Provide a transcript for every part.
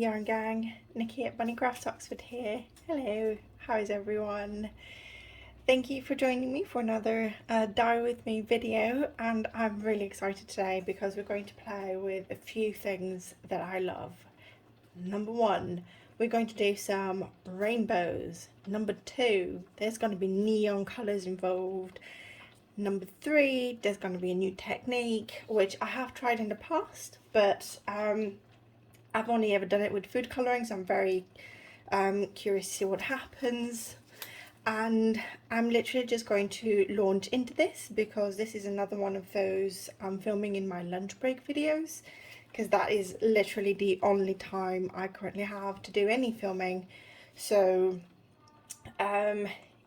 yarn gang, Nikki at Bunny Crafts Oxford here. Hello, how is everyone? Thank you for joining me for another Dyer with me video, and I'm really excited today because we're going to play with a few things that I love. Number one, we're going to do some rainbows. Number two, there's going to be neon colours involved. Number three, there's going to be a new technique which I have tried in the past, but I've only ever done it with food colouring, so I'm very curious to see what happens. And I'm literally just going to launch into this because this is another one of those I'm filming in my lunch break videos, because that is literally the only time I currently have to do any filming. So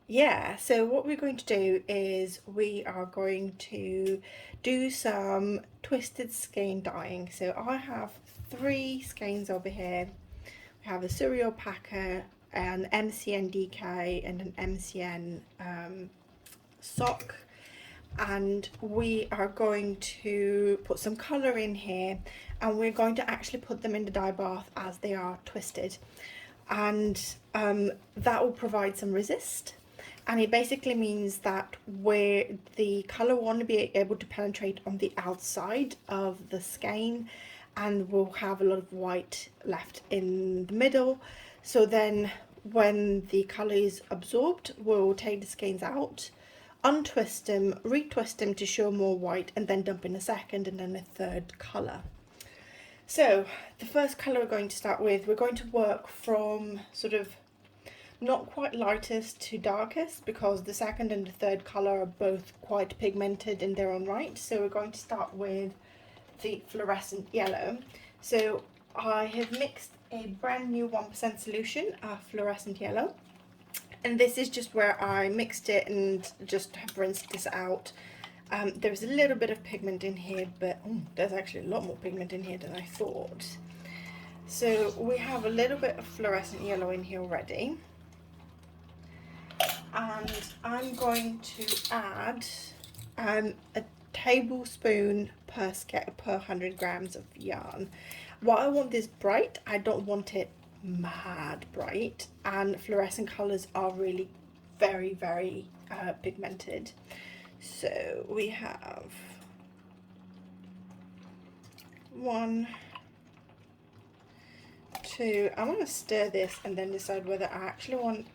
yeah, so what we're going to do is we are going to do some twisted skein dyeing. So I have 3 skeins over here. We have a cereal packer, an MCN DK and an MCN sock, and we are going to put some colour in here, and we're going to actually put them in the dye bath as they are twisted, and that will provide some resist. And it basically means that where the colour will only be able to penetrate on the outside of the skein, and we'll have a lot of white left in the middle. So then when the colour is absorbed, we'll take the skeins out, untwist them, retwist them to show more white, and then dump in a second and then a third colour. So the first colour we're going to start with, we're going to work from sort of not quite lightest to darkest, because the second and the third colour are both quite pigmented in their own right. So we're going to start with the fluorescent yellow. So I have mixed a brand new 1% solution of fluorescent yellow, and this is just where I mixed it and just have rinsed this out. There's a little bit of pigment in here, but there's actually a lot more pigment in here than I thought. So we have a little bit of fluorescent yellow in here already, and I'm going to add a tablespoon per 100 grams of yarn. While I want this bright, I don't want it mad bright, and fluorescent colours are really very pigmented. So we have 1, 2. I want to stir this and then decide whether I actually want,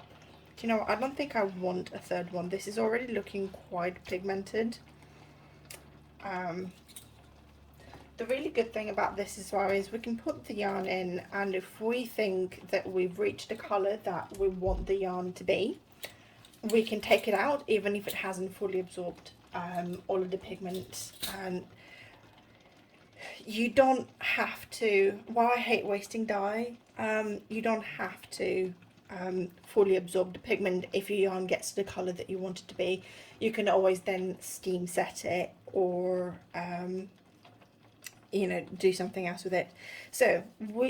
you know, I don't think I want a third one. This is already looking quite pigmented. The really good thing about this as well is we can put the yarn in, and if we think that we've reached a colour that we want the yarn to be, we can take it out even if it hasn't fully absorbed all of the pigment. And you don't have to, while I hate wasting dye, you don't have to fully absorb the pigment. If your yarn gets to the colour that you want it to be, you can always then steam set it, or you know, do something else with it. So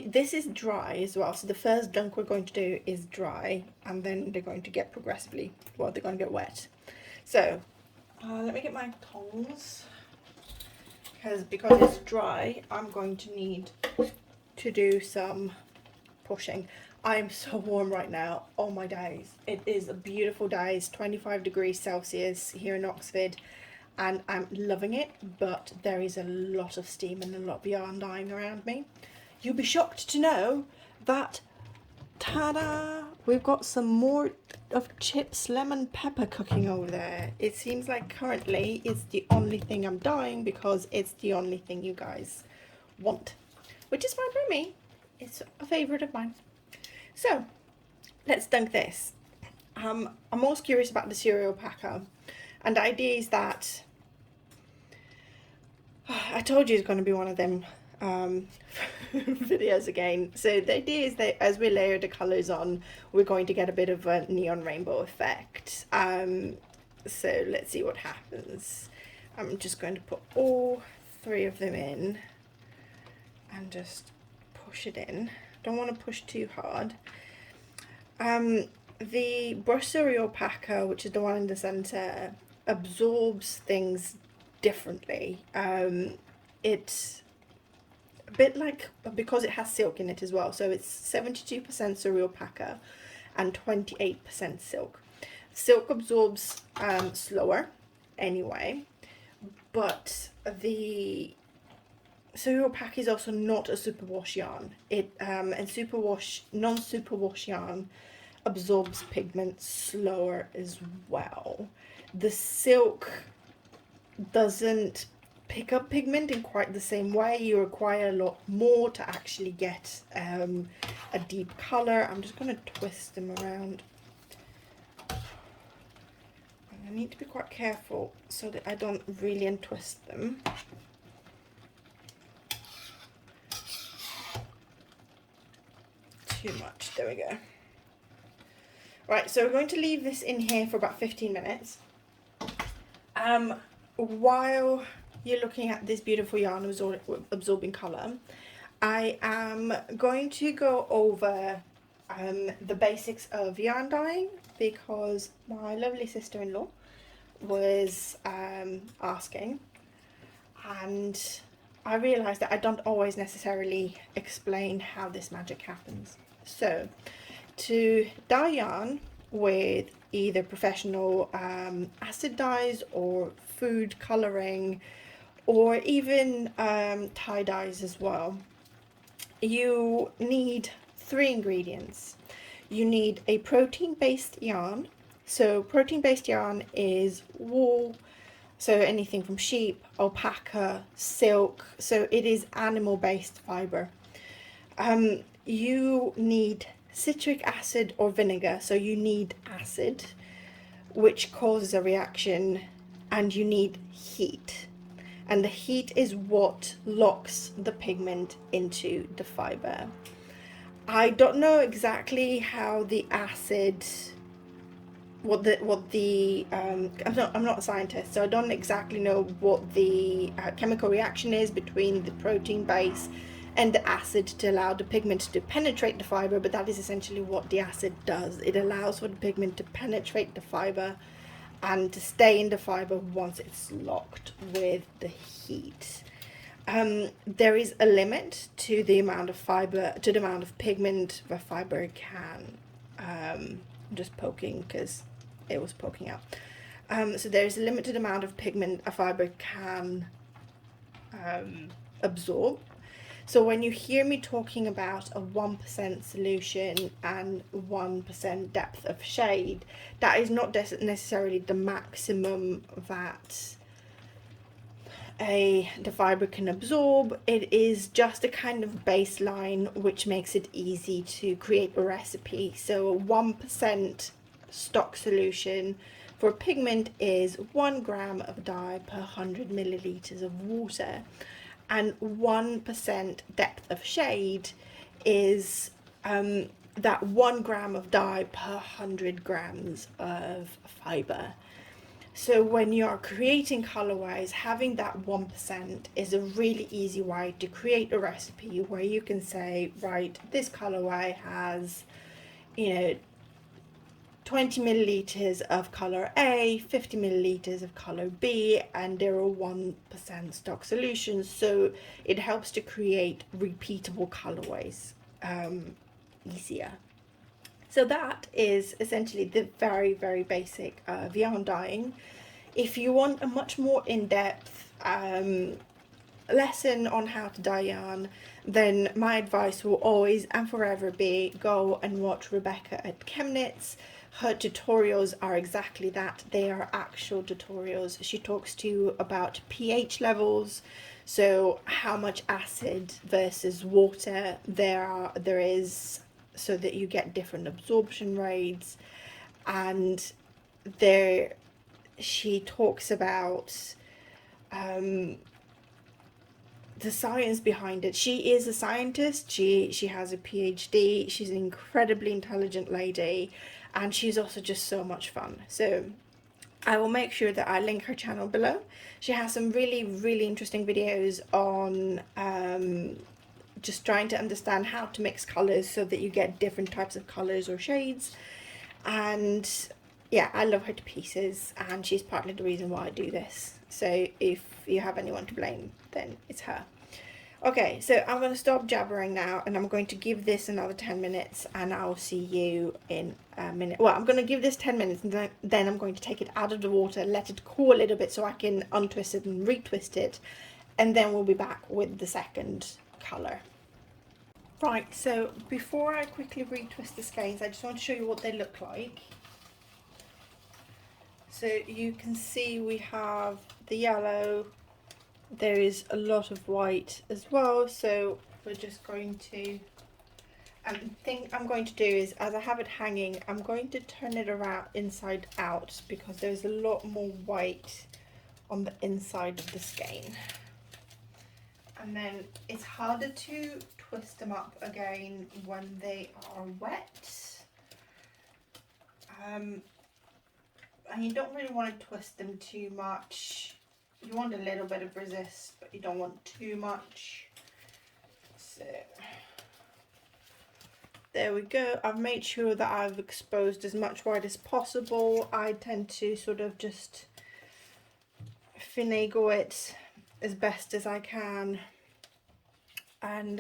this is dry as well, so the first dunk we're going to do is dry, and then they're going to get progressively, well, they're going to get wet. So let me get my tongs, because it's dry, I'm going to need to do some pushing. I am so warm right now. Oh my days, it is a beautiful day. It's 25 degrees Celsius here in Oxford, and I'm loving it, but there is a lot of steam and a lot of yarn dyeing around me. You'll be shocked to know that, ta-da, we've got some more of Chip's lemon pepper cooking over there. It seems like currently it's the only thing I'm dyeing because it's the only thing you guys want, which is fine by me. It's a favourite of mine. So let's dunk this. I'm most curious about the cereal packer, and the idea is that I told you it's going to be one of them videos again. So the idea is that as we layer the colours on, we're going to get a bit of a neon rainbow effect. So let's see what happens. I'm just going to put all 3 of them in and just push it in. Don't want to push too hard. The brush cereal packer, which is the one in the centre, absorbs things differently. It a bit like, because it has silk in it as well, so it's 72% surreal and 28% silk. Silk absorbs slower anyway, but the surreal is also not a superwash yarn. It and non-superwash yarn absorbs pigment slower as well. The silk doesn't pick up pigment in quite the same way. You require a lot more to actually get a deep color. I'm just going to twist them around. I need to be quite careful so that I don't really untwist them. Too much. There we go. Right, so we're going to leave this in here for about 15 minutes. While you're looking at this beautiful yarn absorbing colour, I am going to go over the basics of yarn dyeing, because my lovely sister-in-law was asking, and I realised that I don't always necessarily explain how this magic happens. So, to dye yarn with either professional acid dyes or food colouring, or even tie dyes as well, you need 3 ingredients. You need a protein-based yarn. So protein-based yarn is wool, so anything from sheep, alpaca, silk, so it is animal-based fibre. You need citric acid or vinegar, so you need acid, which causes a reaction, and you need heat. And the heat is what locks the pigment into the fibre. I don't know exactly how the acid, I'm not a scientist, so I don't exactly know what the chemical reaction is between the protein base and the acid to allow the pigment to penetrate the fibre, but that is essentially what the acid does. It allows for the pigment to penetrate the fibre and to stay in the fibre once it's locked with the heat. There is a limit to the amount of fibre, to the amount of pigment the fibre can. I'm just poking because it was poking out. So there is a limited amount of pigment a fibre can absorb. So when you hear me talking about a 1% solution and 1% depth of shade, that is not necessarily the maximum that the fibre can absorb. It is just a kind of baseline which makes it easy to create a recipe. So 1% stock solution for pigment is 1 gram of dye per 100 milliliters of water. And 1% depth of shade is that 1 gram of dye per 100 grams of fibre. So when you're creating colorways, having that 1% is a really easy way to create a recipe where you can say, right, this colorway has, 20 milliliters of color A, 50 milliliters of color B, and there are 1% stock solutions, so it helps to create repeatable colorways easier. So that is essentially the very, very basic yarn dyeing. If you want a much more in-depth lesson on how to dye yarn, then my advice will always and forever be go and watch Rebecca at Chemnitz. Her tutorials are exactly that. They are actual tutorials. She talks to you about pH levels, so how much acid versus water there is, so that you get different absorption rates. And there she talks about the science behind it. She is a scientist. She has a PhD. She's an incredibly intelligent lady, and she's also just so much fun. So I will make sure that I link her channel below. She has some really, really interesting videos on just trying to understand how to mix colors so that you get different types of colors or shades. And yeah, I love her to pieces, and she's partly the reason why I do this. So if you have anyone to blame, then it's her. Okay, so I'm going to stop jabbering now, and I'm going to give this another 10 minutes, and I'll see you in a minute. Well, I'm going to give this 10 minutes, and then I'm going to take it out of the water, let it cool a little bit so I can untwist it and retwist it, and then we'll be back with the second colour. Right, so before I quickly retwist the skeins, I just want to show you what they look like. So you can see we have the yellow, there is a lot of white as well, so we're just going to, the thing I'm going to do is, as I have it hanging, I'm going to turn it around inside out because there's a lot more white on the inside of the skein. And then it's harder to twist them up again when they are wet. And you don't really want to twist them too much. You want a little bit of resist, but you don't want too much. So there we go. I've made sure that I've exposed as much white as possible. I tend to sort of just finagle it as best as I can. And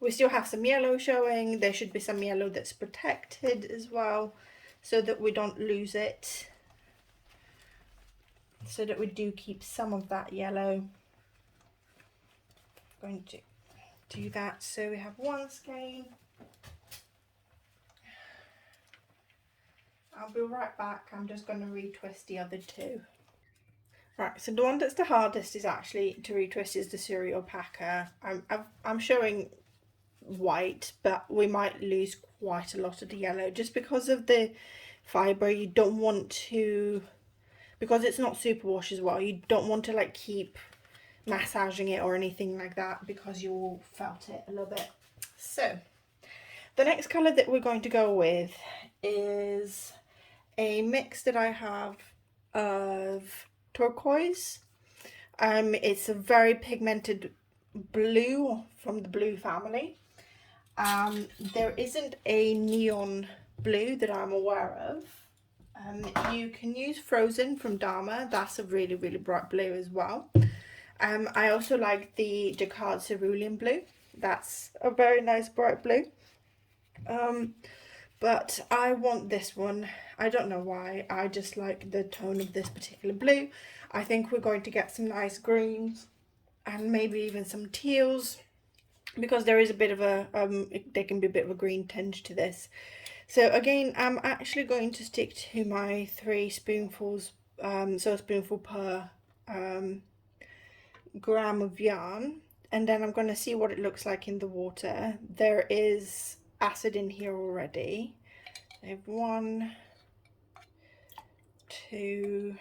we still have some yellow showing. There should be some yellow that's protected as well, so that we don't lose it. So that we do keep some of that yellow. I'm going to do that. So we have one skein. I'll be right back. I'm just going to retwist the other two. Right, so the one that's the hardest is actually to retwist is the cereal packer. I'm showing white, but we might lose quite a lot of the yellow just because of the fibre. You don't want to, because it's not superwash as well, you don't want to like keep massaging it or anything like that because you'll felt it a little bit. So the next colour that we're going to go with is a mix that I have of turquoise. It's a very pigmented blue from the blue family. There isn't a neon blue that I'm aware of. You can use Frozen from Dyer. That's a really, really bright blue as well. I also like the Jacquard Cerulean blue. That's a very nice bright blue. But I want this one. I don't know why. I just like the tone of this particular blue. I think we're going to get some nice greens and maybe even some teals, because there is a bit of a, there can be a bit of a green tinge to this. So again, I'm actually going to stick to my 3 spoonfuls, so a spoonful per gram of yarn, and then I'm going to see what it looks like in the water. There is acid in here already. I have 1, 2,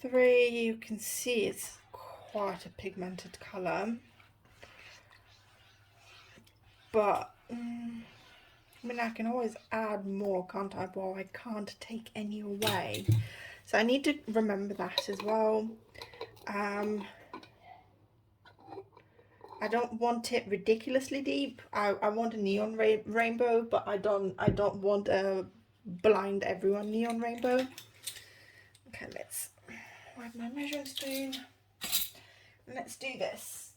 3. You can see it's quite a pigmented colour, but I mean, I can always add more, can't I? Well, I can't take any away, so I need to remember that as well. I don't want it ridiculously deep. I want a neon rainbow, but I don't want a blind everyone neon rainbow. Okay, let's grab my measuring spoon. Let's do this.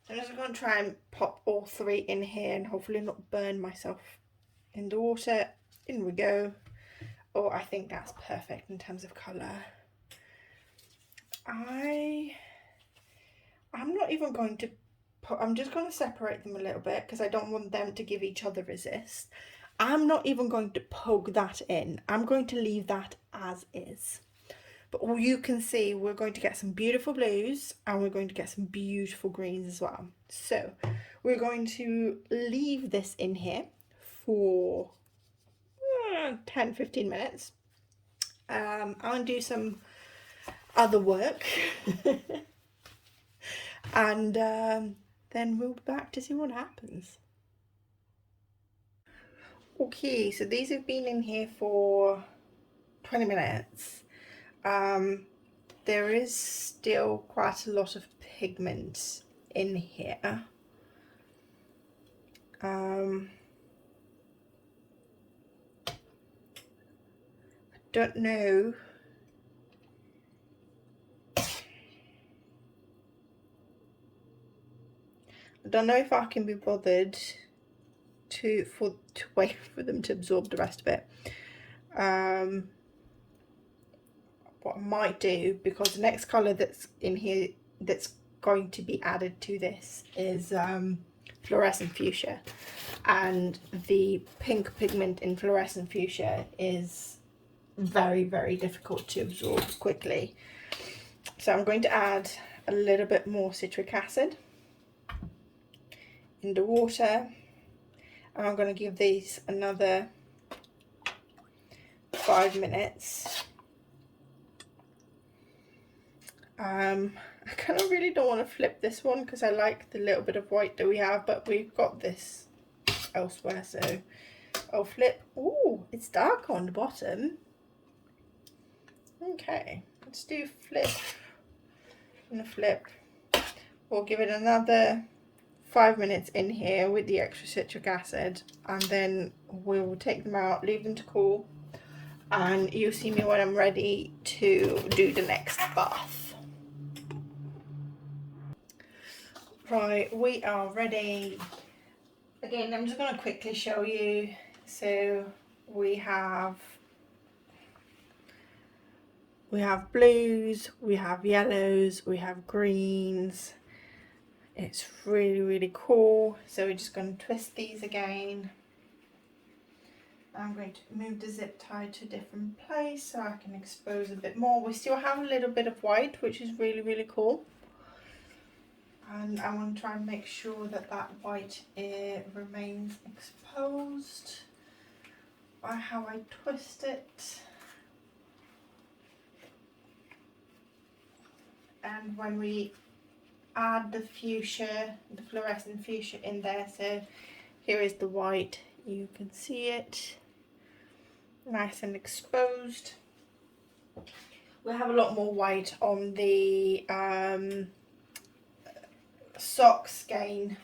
I'm just going to try and pop all 3 in here and hopefully not burn myself in the water. In we go. Oh, I think that's perfect in terms of colour. I'm not even going to put, I'm just going to separate them a little bit because I don't want them to give each other resist. I'm not even going to poke that in. I'm going to leave that as is. But you can see we're going to get some beautiful blues and we're going to get some beautiful greens as well. So we're going to leave this in here for 10-15 minutes. I'm going to do some other work and then we'll be back to see what happens. Okay, so these have been in here for 20 minutes. There is still quite a lot of pigment in here. I don't know don't know if I can be bothered to wait for them to absorb the rest of it. What I might do, because the next colour that's in here that's going to be added to this is fluorescent fuchsia, and the pink pigment in fluorescent fuchsia is very, very difficult to absorb quickly. So I'm going to add a little bit more citric acid in the water, and I'm going to give these another 5 minutes. I kind of really don't want to flip this one because I like the little bit of white that we have, but we've got this elsewhere, so I'll flip. Ooh, it's dark on the bottom. Okay, let's do flip and a flip. We'll give it another 5 minutes in here with the extra citric acid, and then we'll take them out, leave them to cool, and you'll see me when I'm ready to do the next bath. Right, we are ready. Again, I'm just going to quickly show you. So we have blues, we have yellows, we have greens. It's really, really cool. So we're just going to twist these again. I'm going to move the zip tie to a different place so I can expose a bit more. We still have a little bit of white, which is really, really cool. And I want to try and make sure that that white remains exposed by how I twist it. And when we add the fuchsia, the fluorescent fuchsia in there, so here is the white, you can see it nice and exposed. We have a lot more white on the sock skein.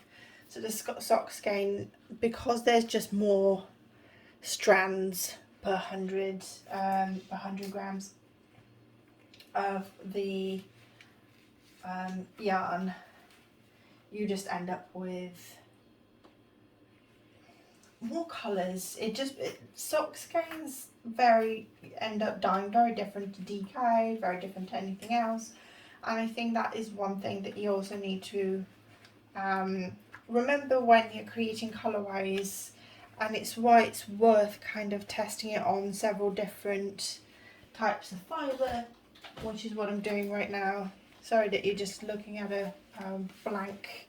So the sock skein, because there's just more strands per 100 grams of the yarn, you just end up with more colours. Sock skeins end up dyeing very different to DK, very different to anything else. And I think that is one thing that you also need to remember when you're creating colourways, and it's why it's worth kind of testing it on several different types of fibre, which is what I'm doing right now. Sorry that you're just looking at a blank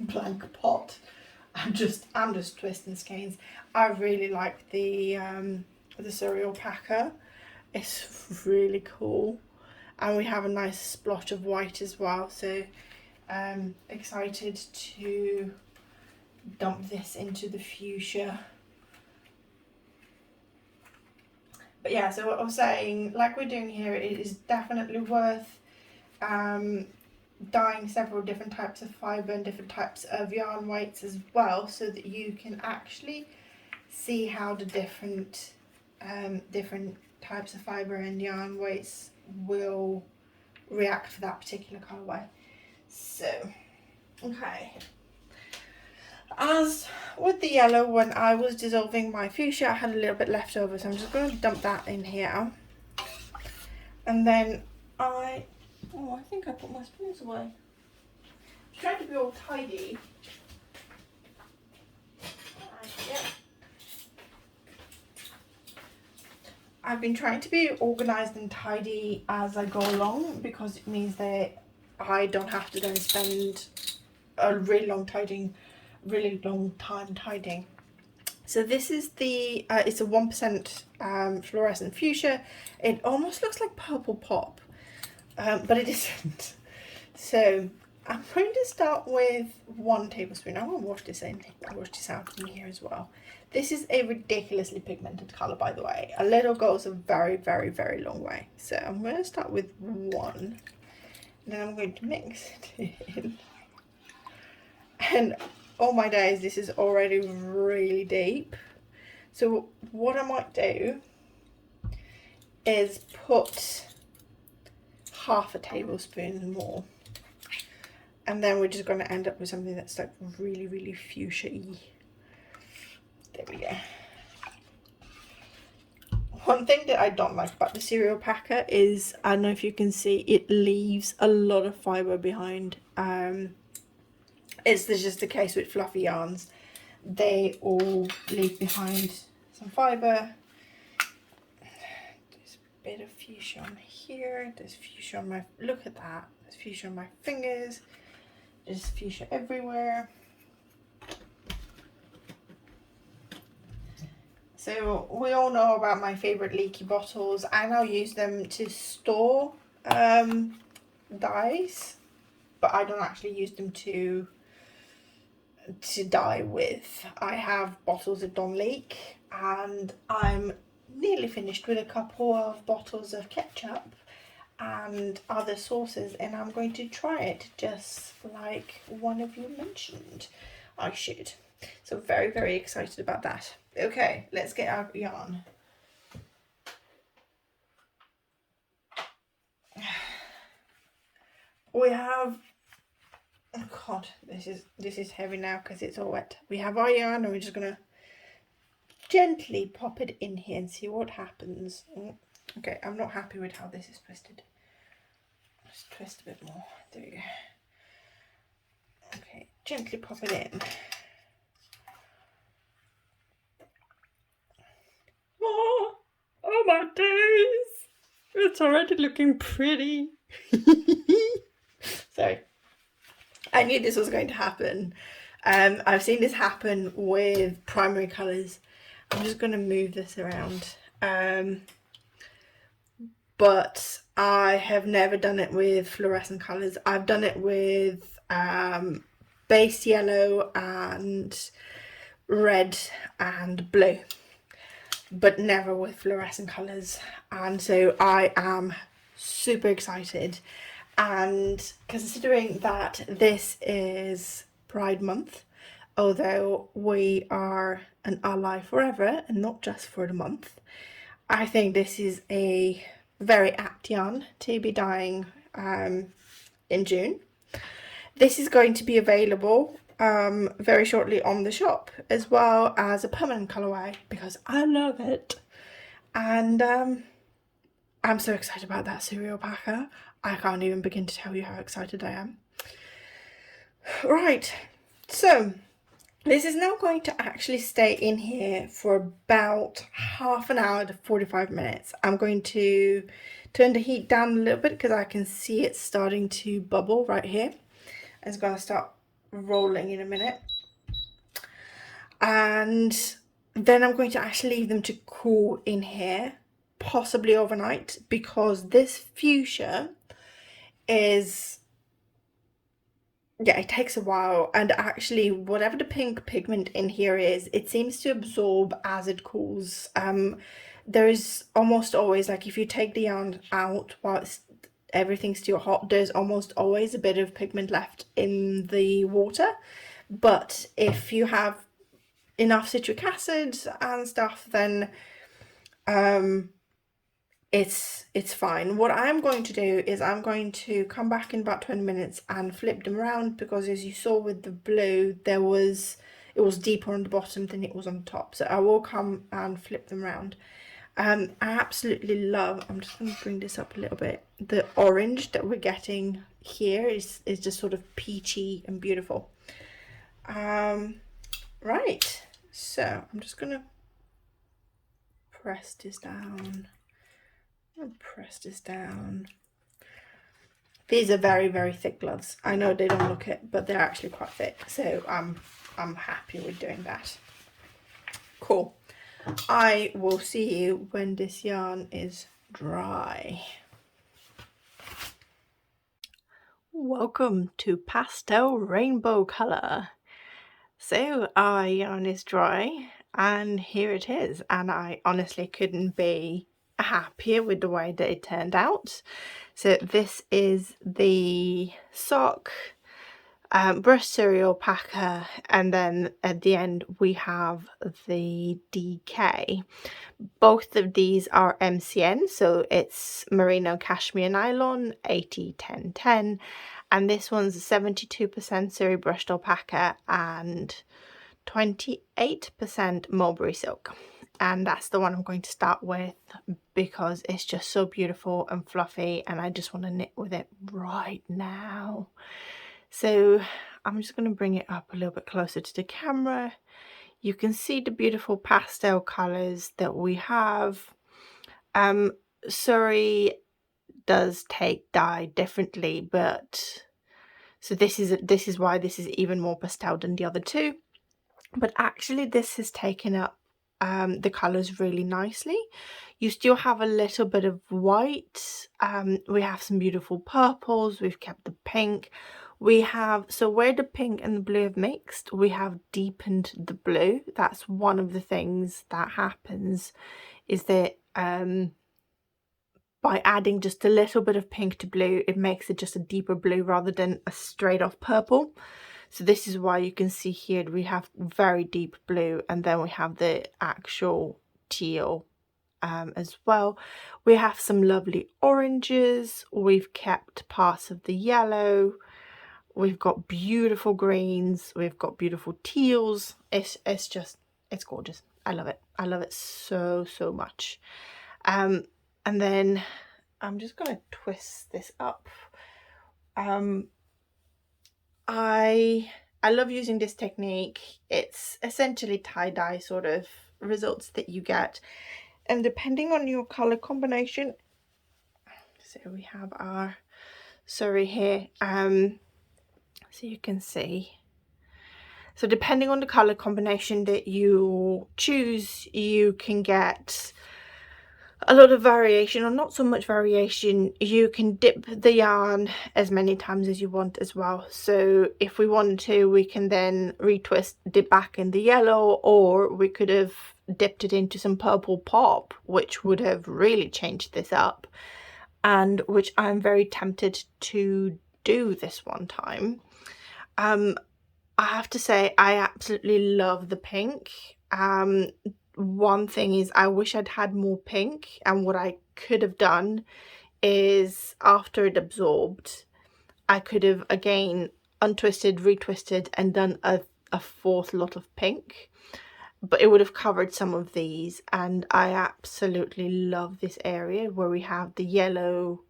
blank pot. I'm just twisting skeins. I really like the cereal packer. It's really cool, and we have a nice splotch of white as well, so I'm excited to dump this into the fuchsia. But yeah, so what I was saying, like we're doing here, it is definitely worth dyeing several different types of fibre and different types of yarn weights as well, so that you can actually see how the different types of fibre and yarn weights will react to that particular colourway. So, okay. As with the yellow, when I was dissolving my fuchsia, I had a little bit left over, so I'm just going to dump that in here. And then I think I put my spoons away. I'm trying to be all tidy. Yeah. I've been trying to be organised and tidy as I go along, because it means that I don't have to then spend a really long time tidying. So this is the it's a 1% fluorescent fuchsia. It almost looks like purple pop, but it isn't. So I'm going to start with 1 tablespoon. I'm going to wash this out in here as well. This is a ridiculously pigmented colour, by the way. A little goes a very, very, very long way. So I'm going to start with 1, and then I'm going to mix it in. And oh my days, this is already really deep. So what I might do is put half a tablespoon more. And then we're just going to end up with something that's like really, really fuchsia-y. There we go. One thing that I don't like about the cereal packer is, I don't know if you can see, it leaves a lot of fibre behind. It's just the case with fluffy yarns. They all leave behind some fibre. There's a bit of fuchsia on here. There's fuchsia on my, look at that. There's fuchsia on my fingers. There's fuchsia everywhere. So we all know about my favourite leaky bottles. I now use them to store dyes, but I don't actually use them to dye with. I have bottles that don't leak, and I'm nearly finished with a couple of bottles of ketchup and other sauces, and I'm going to try it just like one of you mentioned I should. So very, very excited about that. Okay, let's get our yarn. We have, oh god, this is heavy now because it's all wet. We have our yarn, and we're just gonna gently pop it in here and see what happens. Okay, I'm not happy with how this is twisted. Let's twist a bit more. There we go. Okay, gently pop it in. Oh my days! It's already looking pretty. Sorry. I knew this was going to happen. I've seen this happen with primary colours. I'm just going to move this around. But I have never done it with fluorescent colours. I've done it with base yellow and red and blue, but never with fluorescent colours. And so I am super excited. And considering that this is Pride Month, although we are an ally forever and not just for the month, I think this is a very apt yarn to be dyeing in June. This is going to be available very shortly on the shop, as well as a permanent colourway, because I love it. And I'm so excited about that cereal packer. I can't even begin to tell you how excited I am. Right, so this is now going to actually stay in here for about half an hour to 45 minutes. I'm going to turn the heat down a little bit because I can see it starting to bubble right here. It's going to start rolling in a minute. And then I'm going to actually leave them to cool in here, possibly overnight, because this fuchsia is, yeah, it takes a while, and actually whatever the pink pigment in here is, it seems to absorb as it cools. There's almost always, like if you take the yarn out while everything's still hot, there's almost always a bit of pigment left in the water. But if you have enough citric acid and stuff, then it's fine. What I'm going to do is I'm going to come back in about 20 minutes and flip them around, because as you saw with the blue, it was deeper on the bottom than it was on the top. So I will come and flip them around. I absolutely love, I'm just going to bring this up a little bit, the orange that we're getting here is just sort of peachy and beautiful. Right, so I'm just going to press this down. Press this down. These are very, very thick gloves. I know they don't look it, but they're actually quite thick, so I'm happy with doing that. Cool. I will see you when this yarn is dry. Welcome to pastel rainbow colour. So our yarn is dry, and here it is, and I honestly couldn't be happier with the way that it turned out. So this is the sock, brush cereal packer, and then at the end we have the DK. Both of these are MCN, so it's merino cashmere nylon 80-10-10, and this one's 72% Surrey brushed alpaca and 28% mulberry silk, and that's the one I'm going to start with because it's just so beautiful and fluffy and I just want to knit with it right now. So I'm just going to bring it up a little bit closer to the camera. You can see the beautiful pastel colors that we have. Surrey does take dye differently, but so this is why this is even more pastel than the other two. But actually this has taken up the colors really nicely. You still have a little bit of white. We have some beautiful purples. We've kept the pink. We have, so where the pink and the blue have mixed, we have deepened the blue. That's one of the things that happens, is that by adding just a little bit of pink to blue, it makes it just a deeper blue rather than a straight off purple. So this is why you can see here we have very deep blue, and then we have the actual teal as well. We have some lovely oranges. We've kept parts of the yellow. We've got beautiful greens. We've got beautiful teals. It's gorgeous. I love it. I love it so much. And then I'm just going to twist this up. I love using this technique. It's essentially tie-dye sort of results that you get, and depending on your color combination, so we have our Surrey here, so you can see, so depending on the color combination that you choose, you can get a lot of variation, or not so much variation. You can dip the yarn as many times as you want as well. So if we wanted to, we can then retwist, dip back in the yellow, or we could have dipped it into some purple pop, which would have really changed this up, and which I'm very tempted to do this one time. I have to say I absolutely love the pink. One thing is I wish I'd had more pink, and what I could have done is after it absorbed, I could have again untwisted, retwisted, and done a fourth lot of pink, but it would have covered some of these. And I absolutely love this area where we have the yellow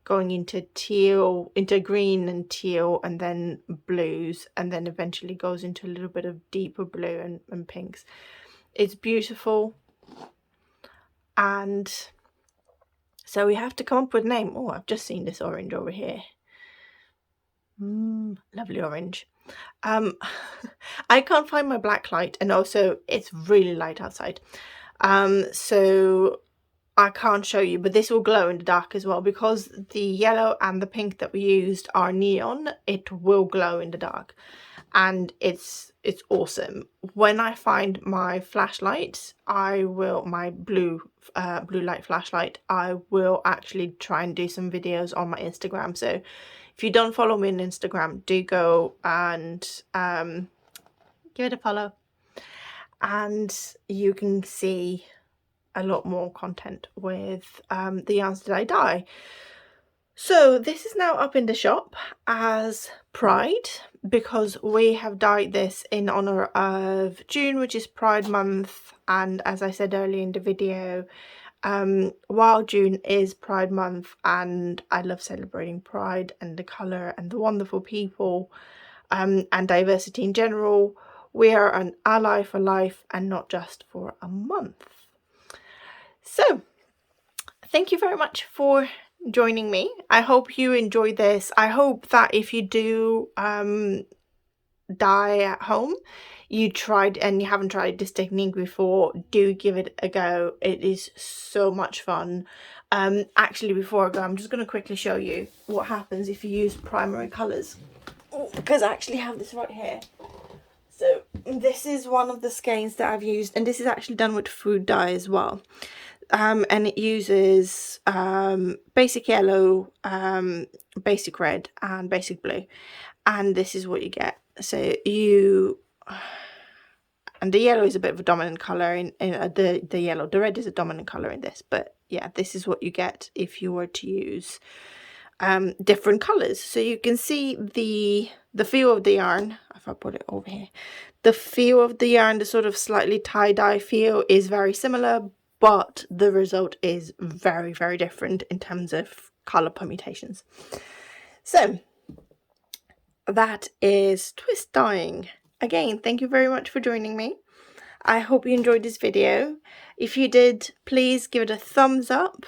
going into teal, into green and teal, and then blues, and then eventually goes into a little bit of deeper blue and pinks. It's beautiful. And so we have to come up with a name. Oh, I've just seen this orange over here. Lovely orange. I can't find my black light, and also it's really light outside, so I can't show you, but this will glow in the dark as well, because the yellow and the pink that we used are neon. It will glow in the dark, and it's awesome. When I find my flashlight, I will, my blue light flashlight, I will actually try and do some videos on my Instagram. So if you don't follow me on Instagram, do go and give it a follow, and you can see a lot more content with the yarns that I dye. So this is now up in the shop as Pride, because we have dyed this in honor of June, which is Pride month. And as I said earlier in the video, while June is Pride month and I love celebrating Pride and the colour and the wonderful people and diversity in general, we are an ally for life and not just for a month. So thank you very much for joining me. I hope you enjoyed this. I hope that if you do dye at home, you tried and you haven't tried this technique before, do give it a go. It is so much fun. Actually, before I go, I'm just going to quickly show you what happens if you use primary colours, because I actually have this right here. So this is one of the skeins that I've used, and this is actually done with food dye as well. And it uses basic yellow, basic red and basic blue, and this is what you get. So you, and the yellow is a bit of a dominant colour in the yellow. The red is a dominant colour in this, but yeah, this is what you get if you were to use different colors. So you can see the feel of the yarn. If I put it over here, the feel of the yarn, the sort of slightly tie-dye feel, is very similar, but the result is very, very different in terms of color permutations. So that is twist dyeing. Again, thank you very much for joining me. I hope you enjoyed this video. If you did, please give it a thumbs up.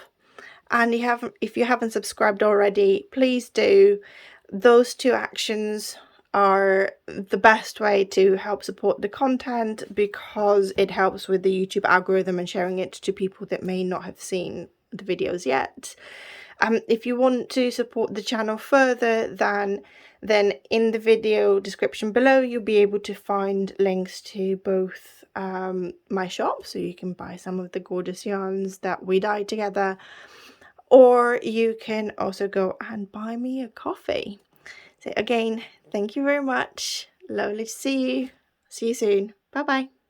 And if you haven't subscribed already, please do. Those two actions are the best way to help support the content, because it helps with the YouTube algorithm and sharing it to people that may not have seen the videos yet. If you want to support the channel further, then in the video description below you'll be able to find links to both my shop, so you can buy some of the gorgeous yarns that we dye together, or you can also go and buy me a coffee. So again, thank you very much. Lovely to see you. See you soon. Bye bye.